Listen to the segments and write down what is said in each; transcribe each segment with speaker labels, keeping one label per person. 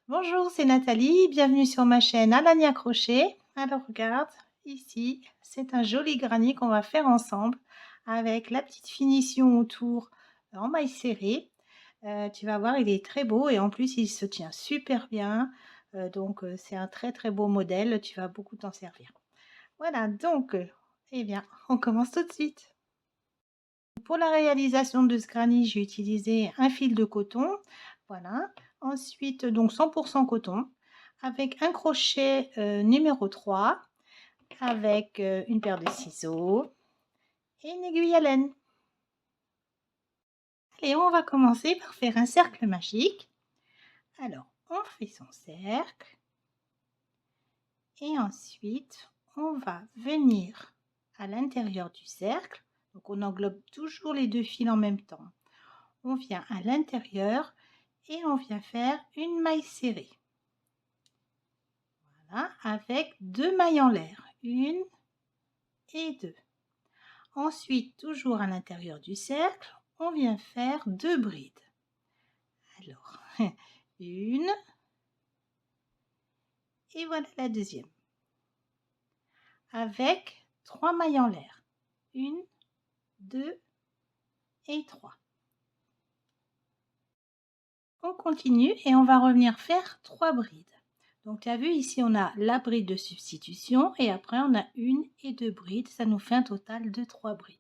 Speaker 1: Bonjour, c'est Nathalie, bienvenue sur ma chaîne Alania Crochet. Alors regarde, ici, c'est un joli granny qu'on va faire ensemble avec la petite finition autour en maille serrée. Tu vas voir, il est très beau et en plus il se tient super bien. C'est un très beau modèle, tu vas beaucoup t'en servir. Voilà, eh bien, on commence tout de suite. Pour la réalisation de ce granny, j'ai utilisé un fil de coton. Voilà. Ensuite, donc 100% coton, avec un crochet numéro 3, avec une paire de ciseaux et une aiguille à laine. Allez, on va commencer par faire un cercle magique. Alors, on fait son cercle. Et ensuite, on va venir à l'intérieur du cercle. Donc, on englobe toujours les deux fils en même temps. On vient à l'intérieur et on vient faire une maille serrée. Voilà, avec 2 mailles en l'air, 1 et 2. Ensuite, toujours à l'intérieur du cercle, on vient faire 2 brides. Alors, une et voilà la deuxième. Avec 3 mailles en l'air, 1, 2 et 3. On continue et on va revenir faire 3 brides. Donc tu as vu ici on a la bride de substitution et après on a 1 et 2 brides, ça nous fait un total de 3 brides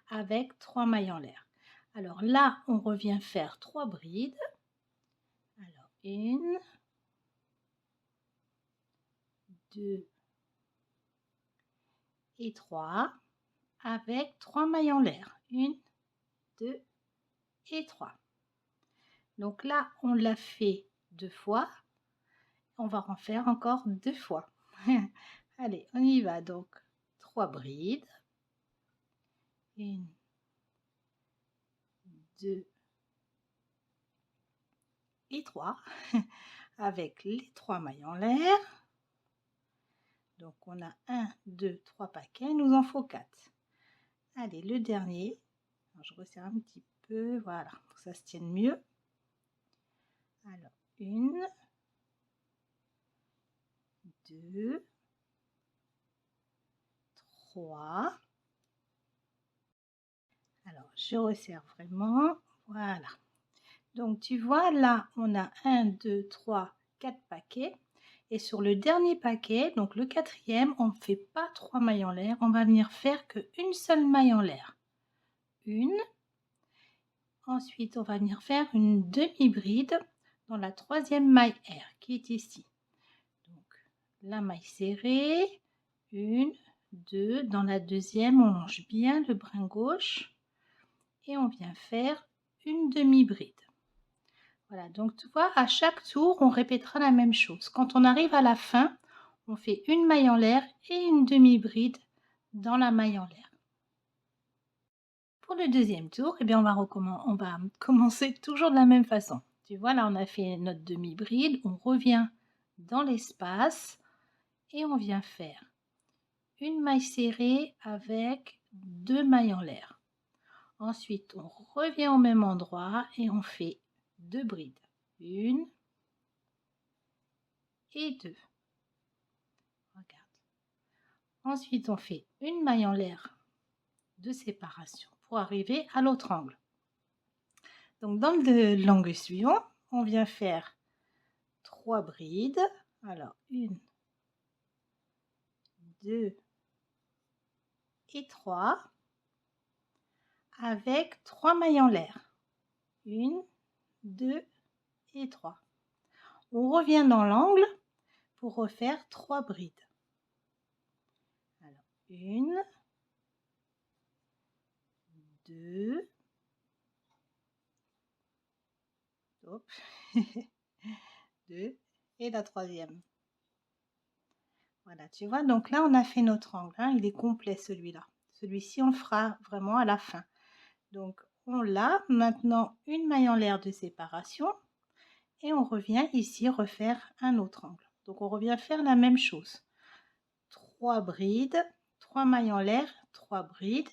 Speaker 1: avec 3 mailles en l'air. Alors là on revient faire 3 brides. Alors 1, 2 et 3 avec 3 mailles en l'air. 1, 2 et 3. Donc là on l'a fait 2 fois. On va en faire encore 2 fois. Allez, on y va. Donc 3 brides. 1, 2 et 3 avec les 3 mailles en l'air. Donc on a 1, 2, 3 paquets, il nous en faut 4. Allez, le dernier, alors, je resserre un petit peu, voilà, pour que ça se tienne mieux. Alors, 1, 2, 3. Alors, je resserre vraiment, voilà. Donc, tu vois, là, on a 1, 2, 3, 4 paquets. Et sur le dernier paquet, donc le quatrième, on ne fait pas 3 mailles en l'air, on va venir faire qu'une seule maille en l'air. Une. Ensuite, on va venir faire une demi-bride dans la troisième maille R qui est ici. Donc, la maille serrée, 1, 2. Dans la deuxième, on longe bien le brin gauche et on vient faire une demi-bride. Voilà, donc tu vois, à chaque tour, on répétera la même chose. Quand on arrive à la fin, on fait une maille en l'air et une demi-bride dans la maille en l'air. Pour le deuxième tour, eh bien, on va commencer toujours de la même façon. Tu vois, là, on a fait notre demi-bride, on revient dans l'espace et on vient faire une maille serrée avec 2 mailles en l'air. Ensuite, on revient au même endroit et on fait 2 brides. 1 et 2. Regarde. Ensuite, on fait une maille en l'air de séparation pour arriver à l'autre angle. Donc, dans l'angle suivant, on vient faire 3 brides. Alors, 1, 2 et 3 avec 3 mailles en l'air. 1, 2 et 3. On revient dans l'angle pour refaire 3 brides. Alors, 1, 2, hop, 2 et la troisième. Voilà, tu vois, donc là, on a fait notre angle. Hein, il est complet, celui-là. Celui-ci, on le fera vraiment à la fin. Donc, on l'a. Maintenant, une maille en l'air de séparation. Et on revient ici refaire un autre angle. Donc, on revient faire la même chose. 3 brides, 3 mailles en l'air, 3 brides,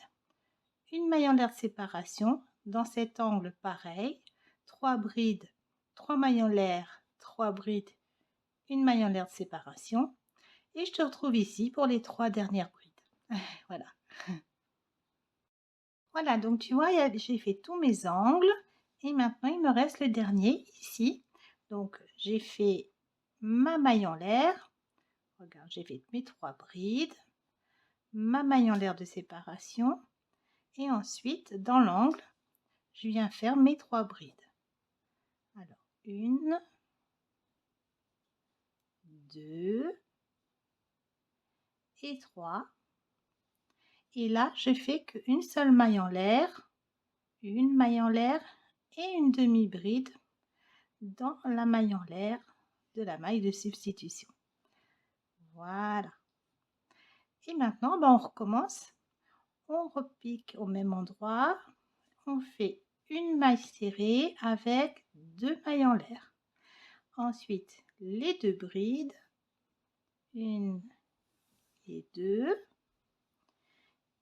Speaker 1: une maille en l'air de séparation. Dans cet angle, pareil. 3 brides, 3 mailles en l'air, 3 brides, une maille en l'air de séparation et je te retrouve ici pour les 3 dernières brides. Voilà. Voilà, donc tu vois, j'ai fait tous mes angles et maintenant il me reste le dernier ici. Donc j'ai fait ma maille en l'air. Regarde, j'ai fait mes 3 brides, ma maille en l'air de séparation et ensuite dans l'angle, je viens faire mes 3 brides. Alors, 1, 2 et 3. Et là, je fais qu'une seule maille en l'air, une maille en l'air et une demi-bride dans la maille en l'air de la maille de substitution. Voilà. Et maintenant, on recommence. On repique au même endroit. On fait une maille serrée avec 2 mailles en l'air. Ensuite, les 2 brides, 1 et 2.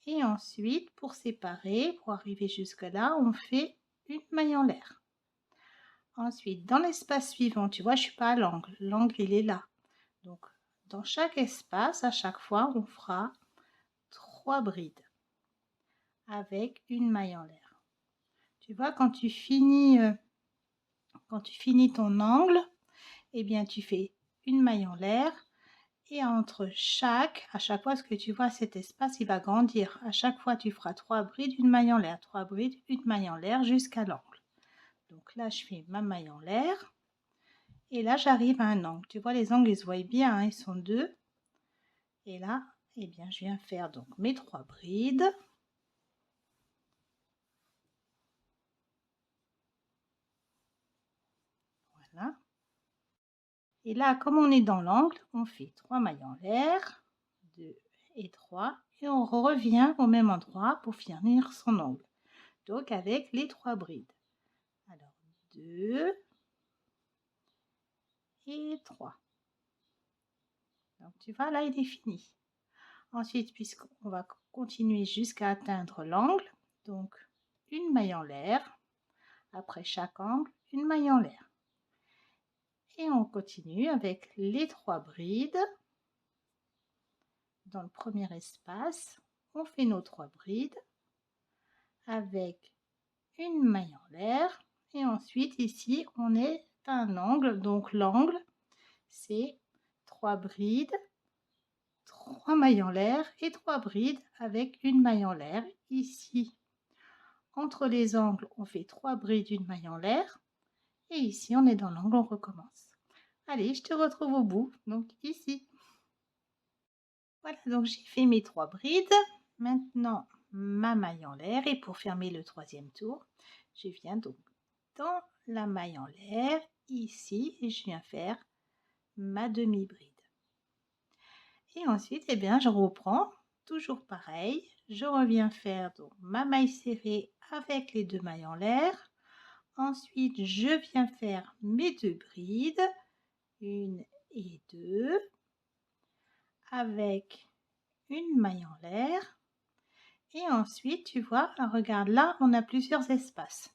Speaker 1: Et ensuite, pour séparer, pour arriver jusque là, on fait une maille en l'air. Ensuite, dans l'espace suivant, tu vois, je suis pas à l'angle. L'angle, il est là. Donc, dans chaque espace, à chaque fois, on fera 3 brides avec une maille en l'air. Tu vois, quand tu finis ton angle, eh bien, tu fais une maille en l'air. Et entre à chaque fois, parce que tu vois, cet espace, il va grandir. À chaque fois, tu feras 3 brides, une maille en l'air, 3 brides, une maille en l'air jusqu'à l'angle. Donc là, je fais ma maille en l'air. Et là, j'arrive à un angle. Tu vois, les angles, ils se voient bien, hein, ils sont 2. Et là, eh bien, je viens faire donc mes 3 brides. Voilà. Et là, comme on est dans l'angle, on fait 3 mailles en l'air, 2 et 3, et on revient au même endroit pour finir son angle. Donc avec les 3 brides. Alors 2 et 3. Donc tu vois, là il est fini. Ensuite, puisqu'on va continuer jusqu'à atteindre l'angle, donc une maille en l'air. Après chaque angle, une maille en l'air. Et on continue avec les 3 brides. Dans le premier espace, on fait nos 3 brides avec une maille en l'air. Et ensuite, ici, on est à un angle. Donc l'angle, c'est 3 brides, 3 mailles en l'air et 3 brides avec une maille en l'air. Ici, entre les angles, on fait 3 brides, une maille en l'air. Et ici, on est dans l'angle, on recommence. Allez, je te retrouve au bout, donc ici. Voilà, donc j'ai fait mes 3 brides. Maintenant, ma maille en l'air. Et pour fermer le 3e tour, je viens donc dans la maille en l'air, ici, et je viens faire ma demi-bride. Et ensuite, eh bien, je reprends, toujours pareil. Je reviens faire donc ma maille serrée avec les 2 mailles en l'air. Ensuite, je viens faire mes 2 brides, 1 et 2, avec une maille en l'air. Et ensuite, tu vois, regarde, là, on a plusieurs espaces.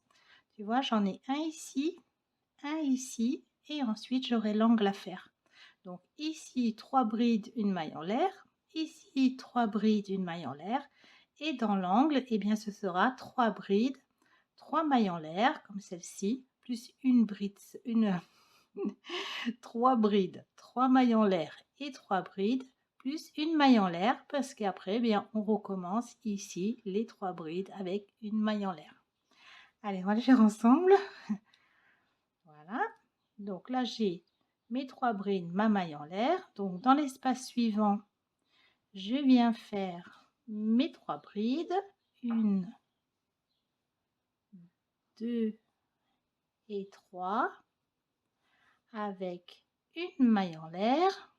Speaker 1: Tu vois, j'en ai un ici, et ensuite, j'aurai l'angle à faire. Donc ici, 3 brides, une maille en l'air. Ici, 3 brides, une maille en l'air. Et dans l'angle, eh bien, ce sera 3 brides, 3 mailles en l'air, comme celle-ci, plus une bride, 3 brides, 3 mailles en l'air et 3 brides, plus une maille en l'air, parce qu'après, eh bien, on recommence ici les 3 brides avec une maille en l'air. Allez, on va le faire ensemble. Voilà. Donc là, j'ai mes 3 brides, ma maille en l'air. Donc dans l'espace suivant, je viens faire mes 3 brides. 1, 2 et 3 avec une maille en l'air.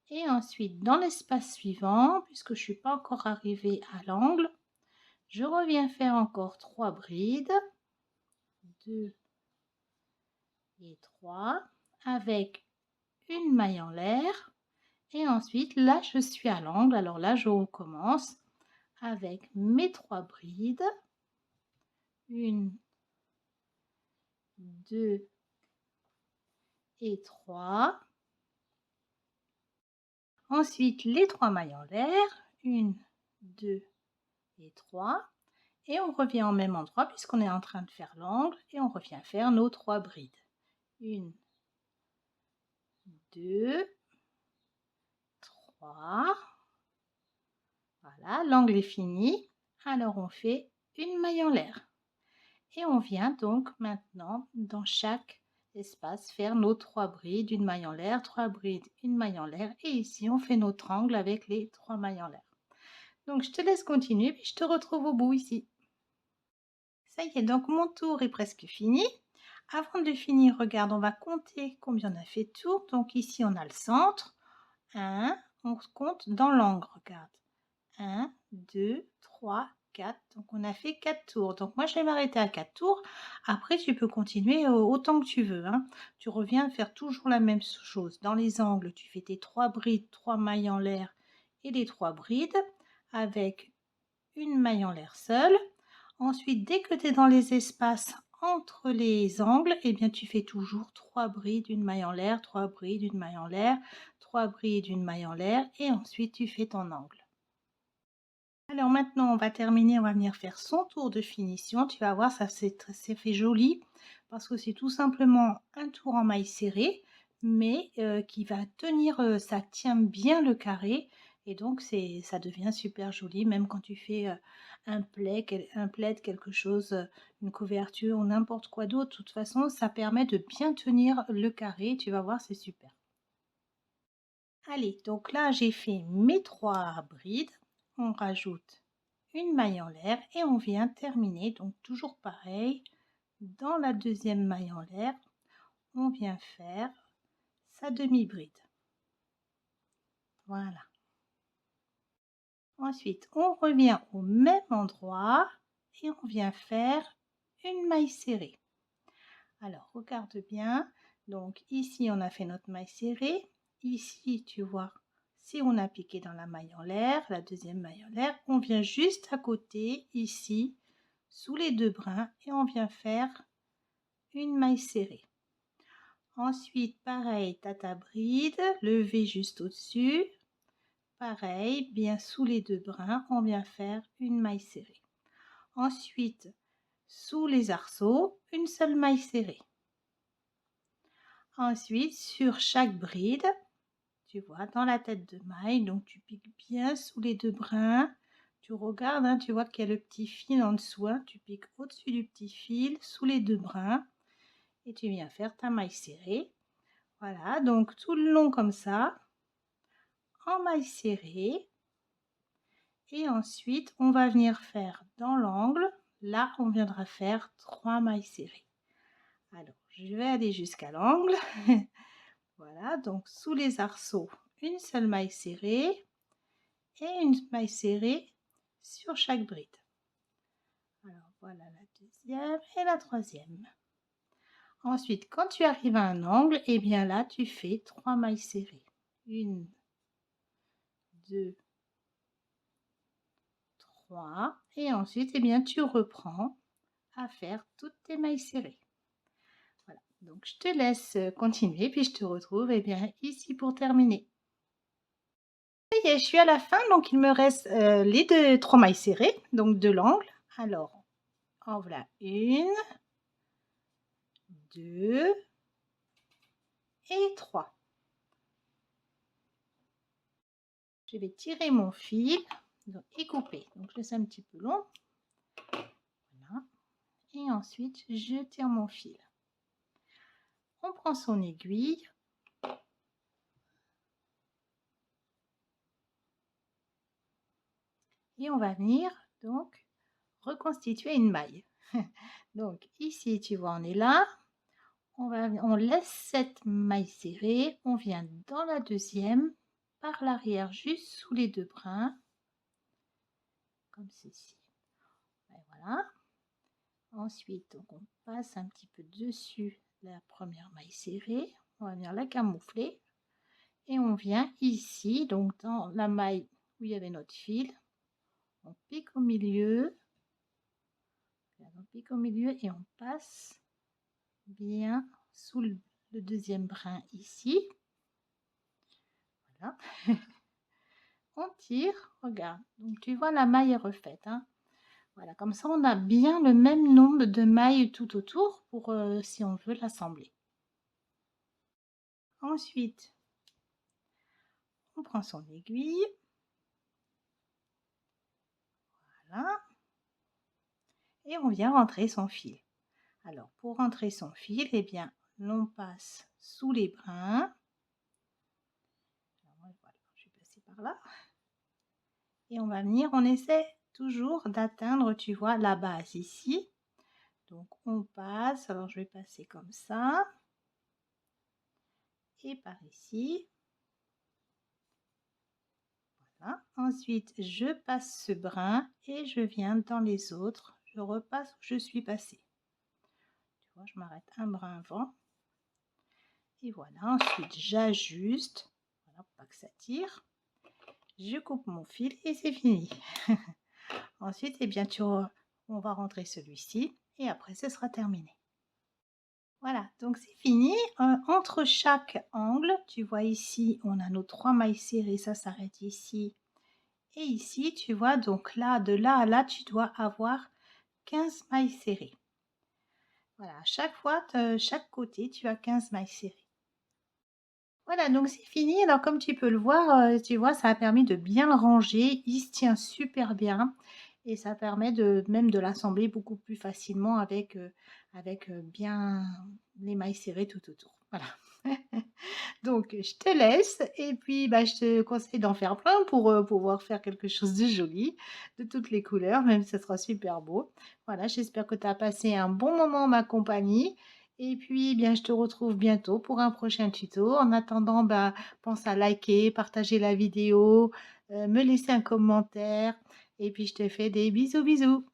Speaker 1: Et ensuite, dans l'espace suivant, puisque je ne suis pas encore arrivée à l'angle, je reviens faire encore 3 brides. 2 et 3 avec une maille en l'air. Et ensuite, là, je suis à l'angle. Alors là, je recommence avec mes 3 brides. 1, 2 et 3. Ensuite, les 3 mailles en l'air, 1, 2 et 3. Et on revient au même endroit puisqu'on est en train de faire l'angle et on revient faire nos 3 brides. 1, 2, 3. Voilà, l'angle est fini. Alors on fait une maille en l'air. Et on vient donc maintenant dans chaque espace faire nos 3 brides, une maille en l'air, 3 brides, une maille en l'air. Et ici on fait notre angle avec les 3 mailles en l'air. Donc je te laisse continuer puis je te retrouve au bout ici. Ça y est, donc mon tour est presque fini. Avant de finir, regarde, on va compter combien on a fait de tours. Donc ici, on a le centre. 1, on compte dans l'angle, regarde. 1, 2, 3, 4. Donc on a fait 4 tours. Donc moi, je vais m'arrêter à 4 tours. Après, tu peux continuer autant que tu veux, hein. Tu reviens faire toujours la même chose. Dans les angles, tu fais tes 3 brides, 3 mailles en l'air et les 3 brides avec une maille en l'air seule. Ensuite, dès que tu es dans les espaces entre les angles, eh bien, tu fais toujours 3 brides, une maille en l'air, 3 brides, une maille en l'air, 3 brides, une maille en l'air et ensuite tu fais ton angle. Alors maintenant, on va terminer, on va venir faire son tour de finition. Tu vas voir, ça c'est fait joli parce que c'est tout simplement un tour en maille serrée, mais qui va tenir, ça tient bien le carré et donc ça devient super joli, même quand tu fais un plaid, quelque chose, une couverture ou n'importe quoi d'autre. De toute façon, ça permet de bien tenir le carré. Tu vas voir, c'est super. Allez, donc là, j'ai fait mes 3 brides. On rajoute une maille en l'air et on vient terminer. Donc toujours pareil, dans la deuxième maille en l'air, on vient faire sa demi-bride. Voilà. Ensuite, on revient au même endroit et on vient faire une maille serrée. Alors, regarde bien. Donc ici, on a fait notre maille serrée. Ici, tu vois, si on a piqué dans la maille en l'air, la deuxième maille en l'air, on vient juste à côté, ici, sous les 2 brins, et on vient faire une maille serrée. Ensuite, pareil, tu as ta bride, levée juste au-dessus. Pareil, bien sous les 2 brins, on vient faire une maille serrée. Ensuite, sous les arceaux, une seule maille serrée. Ensuite, sur chaque bride, tu vois, dans la tête de maille, donc tu piques bien sous les 2 brins. Tu regardes, hein, tu vois qu'il y a le petit fil en dessous. Hein, tu piques au-dessus du petit fil, sous les 2 brins. Et tu viens faire ta maille serrée. Voilà, donc tout le long comme ça, en maille serrée. Et ensuite, on va venir faire dans l'angle. Là, on viendra faire 3 mailles serrées. Alors, je vais aller jusqu'à l'angle. Voilà, donc sous les arceaux, une seule maille serrée et une maille serrée sur chaque bride. Alors voilà la deuxième et la troisième. Ensuite, quand tu arrives à un angle, et bien là, tu fais 3 mailles serrées. 1, 2, 3. Et ensuite, et bien, tu reprends à faire toutes tes mailles serrées. Voilà, donc je te laisse continuer, puis je te retrouve et bien, ici pour terminer. Ça y est, je suis à la fin, donc il me reste les 3 mailles serrées, donc de l'angle. Alors, en voilà 1, 2 et 3. Je vais tirer mon fil et couper. Donc je laisse un petit peu long. Voilà. Et ensuite, je tire mon fil. On prend son aiguille. Et on va venir donc reconstituer une maille. Donc ici, tu vois, on est là. On laisse cette maille serrée. On vient dans la deuxième par l'arrière, juste sous les 2 brins. Comme ceci. Et voilà. Ensuite, donc on passe un petit peu dessus la première maille serrée. On va venir la camoufler. Et on vient ici, donc dans la maille où il y avait notre fil. On pique au milieu. On pique au milieu et on passe bien sous le deuxième brin ici. Voilà. On tire, regarde. Donc tu vois la maille est refaite, hein. Voilà, comme ça on a bien le même nombre de mailles tout autour pour si on veut l'assembler. Ensuite, on prend son aiguille. Voilà. Et on vient rentrer son fil. Alors pour rentrer son fil, eh bien, l'on passe sous les brins. Alors, voilà, je vais passer par là. Et on va venir, on essaie toujours d'atteindre, tu vois, la base ici. Donc on passe, alors je vais passer comme ça. Et par ici. Voilà. Ensuite, je passe ce brin et je viens dans les autres. Je repasse où je suis passée. Tu vois, je m'arrête un brin avant. Et voilà, ensuite j'ajuste, voilà, pour pas que ça tire. Je coupe mon fil et c'est fini. Ensuite, eh bien, on va rentrer celui-ci et après ce sera terminé. Voilà, donc c'est fini. Entre chaque angle, tu vois ici, on a nos 3 mailles serrées, ça s'arrête ici. Et ici, tu vois, donc là, de là à là, tu dois avoir 15 mailles serrées. Voilà, à chaque fois, chaque côté, tu as 15 mailles serrées. Voilà, donc c'est fini. Alors comme tu peux le voir, tu vois, ça a permis de bien le ranger. Il se tient super bien et ça permet de même de l'assembler beaucoup plus facilement avec bien les mailles serrées tout autour. Voilà. Donc je te laisse et puis, bah, je te conseille d'en faire plein pour, pouvoir faire quelque chose de joli, de toutes les couleurs, même ça sera super beau. Voilà, j'espère que tu as passé un bon moment en ma compagnie et puis, eh bien, je te retrouve bientôt pour un prochain tuto. En attendant, bah, pense à liker, partager la vidéo, me laisser un commentaire et puis je te fais des bisous bisous.